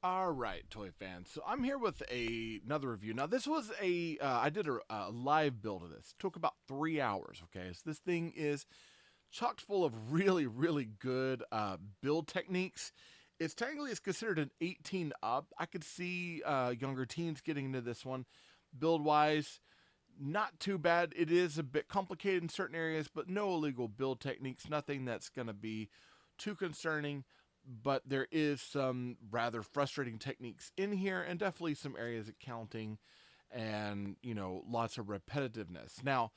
All right, toy fans. So I'm here with another review. Now this was I did a live build of this. It took about 3 hours. Okay, so this thing is chocked full of really, really good build techniques. It's considered an 18 up. I could see younger teens getting into this one. Build wise, not too bad. It is a bit complicated in certain areas, but no illegal build techniques. Nothing that's going to be too concerning. But there is some rather frustrating techniques in here, and definitely some areas of counting, and lots of repetitiveness. Now,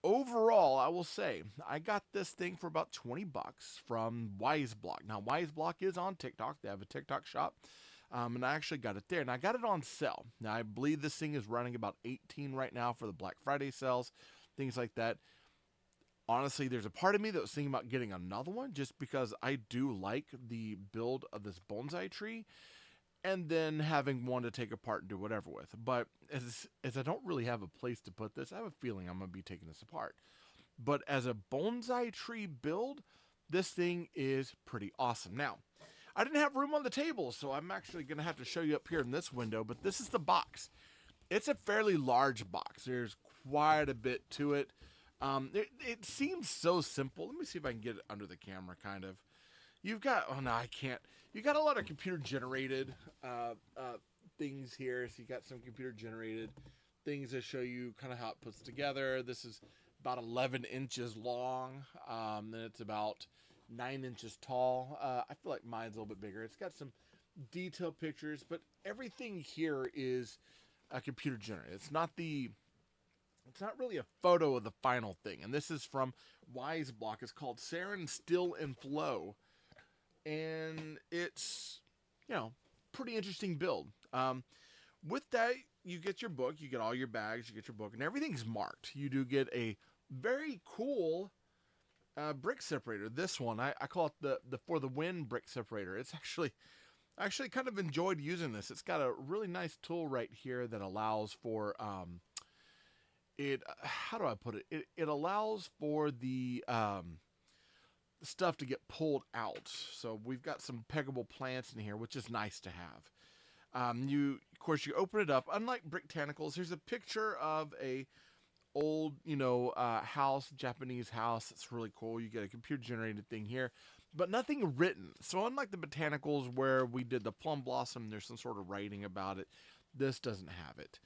overall, I will say I got this thing for about 20 bucks from Wiseblock. Now, Wiseblock is on TikTok. They have a TikTok shop. And I actually got it there, and I got it on sale. Now, I believe this thing is running about 18 right now for the Black Friday sales, things like that. Honestly, there's a part of me that was thinking about getting another one just because I do like the build of this bonsai tree, and then having one to take apart and do whatever with. But as I don't really have a place to put this, I have a feeling I'm going to be taking this apart. But as a bonsai tree build, this thing is pretty awesome. Now, I didn't have room on the table, so I'm actually going to have to show you up here in this window, but this is the box. It's a fairly large box. There's quite a bit to it. It seems so simple. Let me see if I can get it under the camera, kind of. You've got, oh no, I can't. You got a lot of computer generated things here. So you got some computer generated things that show you kind of how it puts together. This is about 11 inches long. Then it's about 9 inches tall. I feel like mine's a little bit bigger. It's got some detailed pictures, but everything here is computer generated. It's not really a photo of the final thing. And this is from Wiseblock. It's called Sarin Still and Flow. And it's, pretty interesting build. With that, you get your book, you get all your bags, you get your book, and everything's marked. You do get a very cool brick separator. This one, I call it the For the Win brick separator. It's I actually kind of enjoyed using this. It's got a really nice tool right here that allows for it. How do I put it? It allows for the stuff to get pulled out. So we've got some peggable plants in here, which is nice to have. Of course, you open it up. Unlike Botanicals, here's a picture of a old, house, Japanese house. It's really cool. You get a computer generated thing here, but nothing written. So unlike the Botanicals where we did the plum blossom, there's some sort of writing about it. This doesn't have it.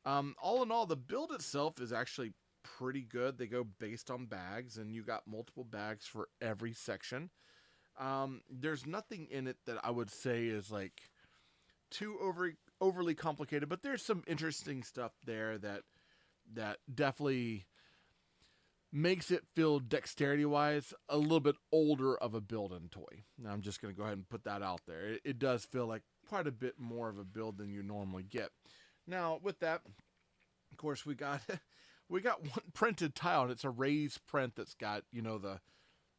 All in all, the build itself is actually pretty good. They go based on bags, and you got multiple bags for every section. There's nothing in it that I would say is like too overly complicated, but there's some interesting stuff there that definitely makes it feel dexterity wise a little bit older of a build and toy. Now I'm just going to go ahead and put that out there. It does feel like quite a bit more of a build than you normally get. Now with that, of course, we got we got one printed tile, and it's a raised print that's got the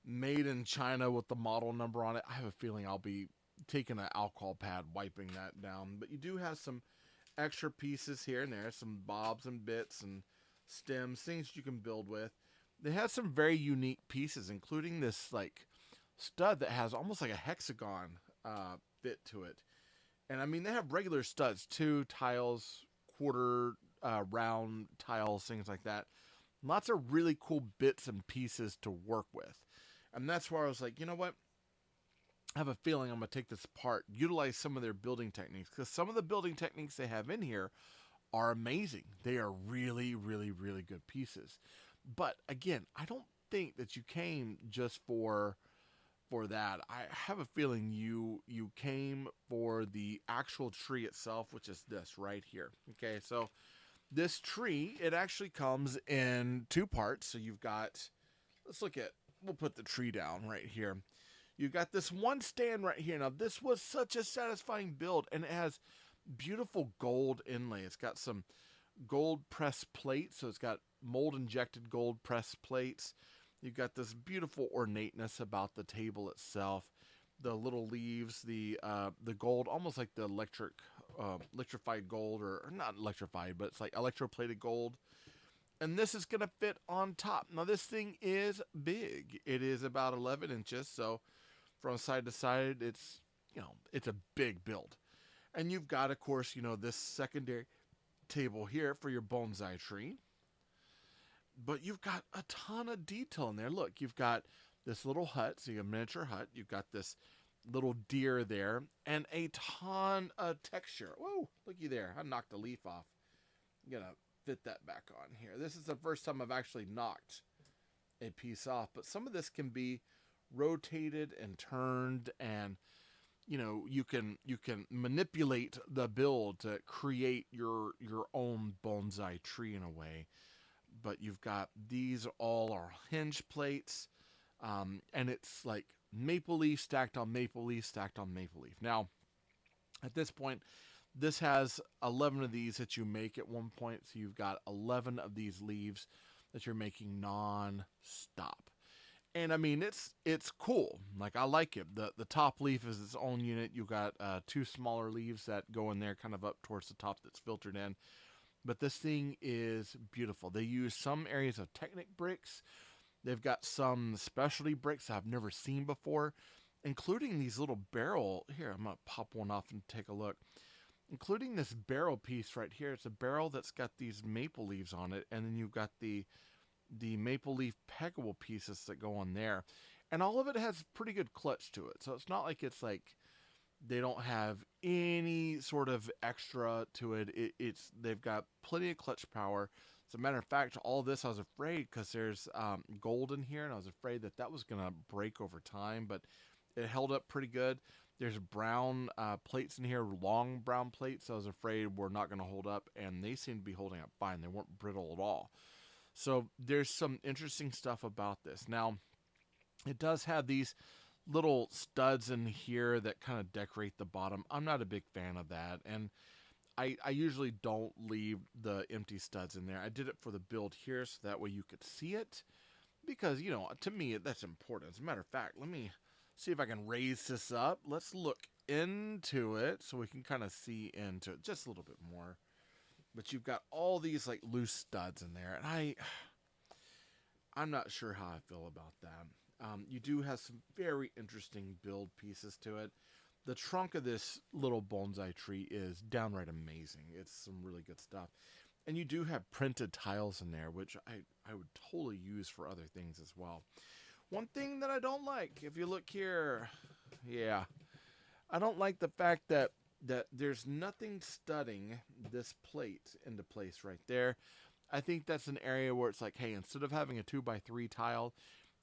made in China with the model number on it. I have a feeling I'll be taking an alcohol pad, wiping that down. But you do have some extra pieces here and there, some bobs and bits and stems, things you can build with. They have some very unique pieces, including this like stud that has almost like a hexagon bit to it. And I mean, they have regular studs too, tiles, quarter round tiles, things like that. Lots of really cool bits and pieces to work with. And that's where I was like, you know what? I have a feeling I'm going to take this apart, utilize some of their building techniques, because some of the building techniques they have in here are amazing. They are really, really, really good pieces. But again, I don't think that you came just for that. I have a feeling you came for the actual tree itself, which is this right here. Okay, so this tree, it actually comes in two parts. So you've got, we'll put the tree down right here. You've got this one stand right here. Now, this was such a satisfying build, and it has beautiful gold inlay. It's got some gold press plates, so it's got mold injected gold press plates. You've got this beautiful ornateness about the table itself. The little leaves, the gold, almost like the electrified gold, or not electrified, but it's like electroplated gold. And this is going to fit on top. Now, this thing is big. It is about 11 inches, so from side to side, it's a big build. And you've got, of course, this secondary table here for your bonsai tree. But you've got a ton of detail in there. Look, you've got this little hut, so you have a miniature hut. You've got this little deer there, and a ton of texture. Whoa, looky there. I knocked a leaf off. I'm gonna fit that back on here. This is the first time I've actually knocked a piece off, but some of this can be rotated and turned, and you can manipulate the build to create your own bonsai tree in a way. But you've got these all are hinge plates, and it's like maple leaf stacked on maple leaf stacked on maple leaf. Now, at this point, this has 11 of these that you make at one point, so you've got 11 of these leaves that you're making non-stop. And I mean, it's cool. Like, I like it. The top leaf is its own unit. You've got two smaller leaves that go in there, kind of up towards the top that's filtered in. But this thing is beautiful. They use some areas of Technic bricks. They've got some specialty bricks I've never seen before, including these little barrel. Here, I'm going to pop one off and take a look. Including this barrel piece right here. It's a barrel that's got these maple leaves on it, and then you've got the maple leaf peggable pieces that go on there. And all of it has pretty good clutch to it. So it's not like it's like they don't have any sort of extra to it. It's they've got plenty of clutch power. As a matter of fact, all this I was afraid because there's gold in here, and I was afraid that was going to break over time, but it held up pretty good. There's brown plates in here, long brown plates. So I was afraid were not going to hold up, and they seem to be holding up fine. They weren't brittle at all. So there's some interesting stuff about this. Now, it does have these little studs in here that kind of decorate the bottom. I'm not a big fan of that, and I usually don't leave the empty studs in there. I did it for the build here so that way you could see it, because, to me, that's important. As a matter of fact, let me see if I can raise this up. Let's look into it so we can kind of see into it just a little bit more. But you've got all these like loose studs in there, and I'm not sure how I feel about that. You do have some very interesting build pieces to it. The trunk of this little bonsai tree is downright amazing. It's some really good stuff. And you do have printed tiles in there, which I would totally use for other things as well. One thing that I don't like, if you look here, yeah, I don't like the fact that there's nothing studding this plate into place right there. I think that's an area where it's like, hey, instead of having a 2x3 tile,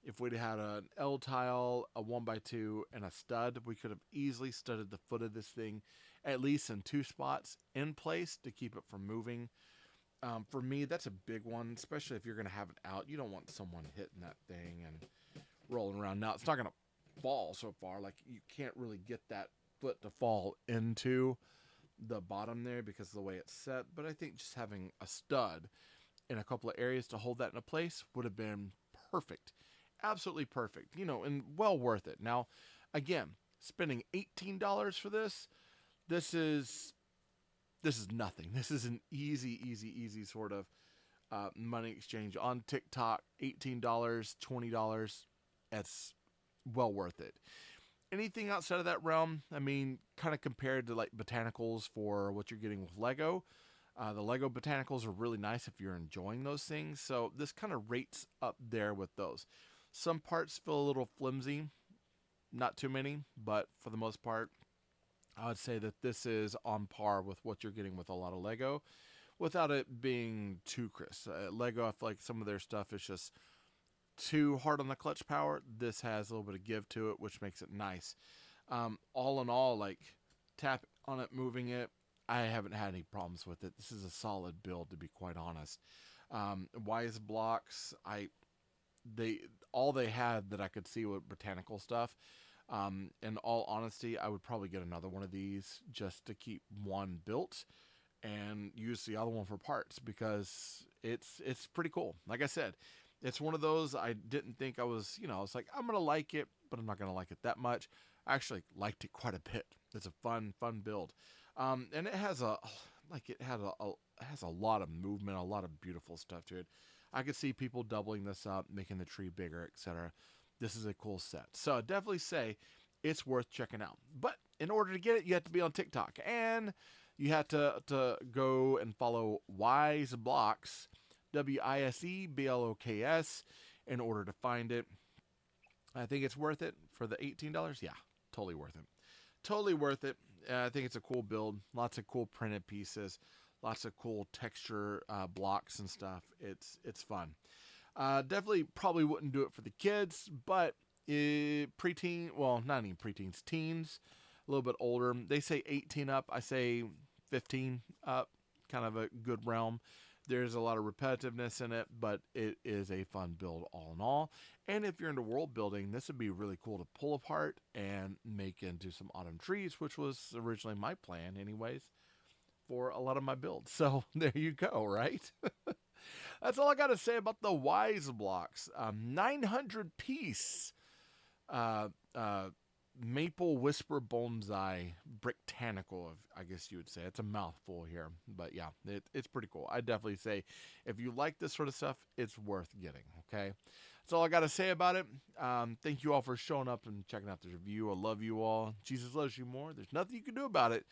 if we'd had an L tile, a 1x2, and a stud, we could have easily studded the foot of this thing, at least in two spots in place to keep it from moving. For me, that's a big one, especially if you're going to have it out. You don't want someone hitting that thing and rolling around. Now, it's not going to fall so far. Like, you can't really get that foot to fall into the bottom there because of the way it's set. But I think just having a stud in a couple of areas to hold that in place would have been perfect. Absolutely perfect. And well worth it. Now, again, spending $18 for this is nothing. This is an easy sort of money exchange on TikTok. $18, $20. That's well worth it. Anything outside of that realm, I mean, kind of compared to like Botanicals for what you're getting with Lego. The Lego Botanicals are really nice if you're enjoying those things. So this kind of rates up there with those. Some parts feel a little flimsy. Not too many, but for the most part, I would say that this is on par with what you're getting with a lot of Lego without it being too crisp. Lego, I feel like some of their stuff is just too hard on the clutch power. This has a little bit of give to it, which makes it nice. All in all, like, tap on it, moving it, I haven't had any problems with it. This is a solid build, to be quite honest. Wise blocks, all they had that I could see with botanical stuff. In all honesty, I would probably get another one of these just to keep one built and use the other one for parts, because it's pretty cool. Like I said, it's one of those I didn't think I was, I was like, I'm going to like it, but I'm not going to like it that much. I actually liked it quite a bit. It's a fun build. And it has it has a lot of movement, a lot of beautiful stuff to it. I could see people doubling this up, making the tree bigger, etc. This is a cool set. So I'd definitely say It's worth checking out. But in order to get it, you have to be on TikTok, and you have to go and follow Wise Blocks, WISEBLOKS, in order to find it. I think it's worth it for the $18. Yeah, totally worth it. Totally worth it. I think it's a cool build. Lots of cool printed pieces. Lots of cool texture blocks and stuff. It's fun. Definitely probably wouldn't do it for the kids, but preteen, well, not even preteens, teens, a little bit older. They say 18 up. I say 15 up. Kind of a good realm. There's a lot of repetitiveness in it, but it is a fun build all in all. And if you're into world building, this would be really cool to pull apart and make into some autumn trees, which was originally my plan, anyways, for a lot of my builds. So there you go, right? That's all I got to say about the Wise Blocks. 900 piece uh, uh, Maple Whisper Bonsai Botanical, I guess you would say. It's a mouthful here, but yeah, it's pretty cool. I definitely say if you like this sort of stuff, it's worth getting, okay? That's all I got to say about it. Thank you all for showing up and checking out the review. I love you all. Jesus loves you more. There's nothing you can do about it.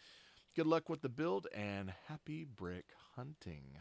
Good luck with the build, and happy brick hunting.